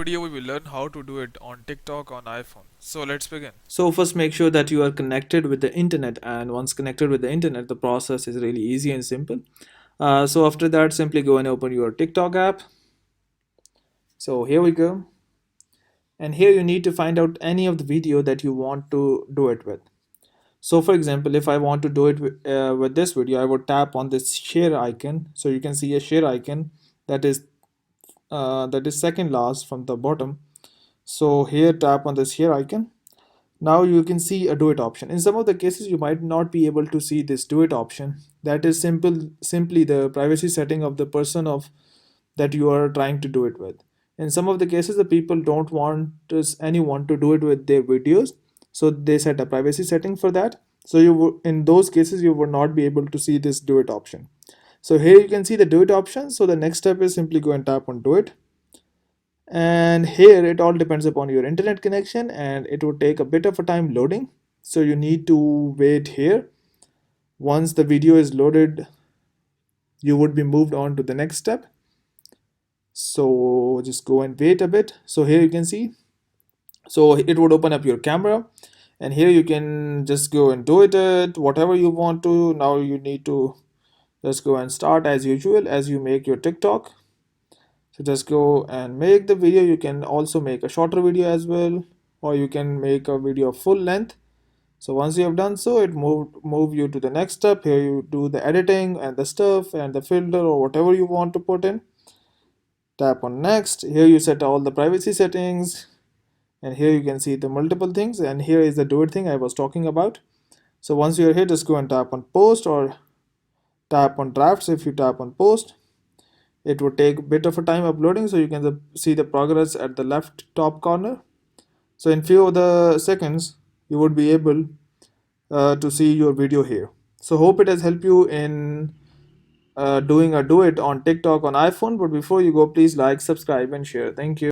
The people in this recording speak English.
video we will learn how to do it on TikTok on iPhone. So let's begin. So first make sure that you are connected with the internet, and once connected with the internet the process is really easy and simple. So after that simply go and open your TikTok app. So here we go, and here you need to find out any of the video that you want to do it with. So for example, if I want to do it with this video, I would tap on this share icon. So you can see a share icon that is second last from the bottom. So here tap on this share icon. Now you can see a duet option. In some of the cases you might not be able to see this duet option. That is simply the privacy setting of the person of that you are trying to do it with. In some of the cases the people don't want anyone to do it with their videos, so they set a privacy setting for that. So in those cases you would not be able to see this duet option. So here you can see the duet option. So the next step is simply go and tap on duet, and here it all depends upon your internet connection and it will take a bit of a time loading, so you need to wait here. Once the video is loaded you would be moved on to the next step. So just go and wait a bit. So here you can see, so it would open up your camera, and here you can just go and do it whatever you want to. Now you need to just go and start as usual as you make your TikTok. So just go and make the video. You can also make a shorter video as well, or you can make a video full length. So once you have done so, it move you to the next step. Here you do the editing and the stuff and the filter or whatever you want to put in. Tap on next. Here you set all the privacy settings, and here you can see the multiple things, and here is the do it thing I was talking about. So once you're here, just go and tap on post or tap on drafts. If you tap on post, it would take a bit of a time uploading, so you can see the progress at the left top corner. So in few of the seconds you would be able to see your video here. So hope it has helped you in doing a do it on TikTok on iPhone. But before you go, please like, subscribe and share. Thank you.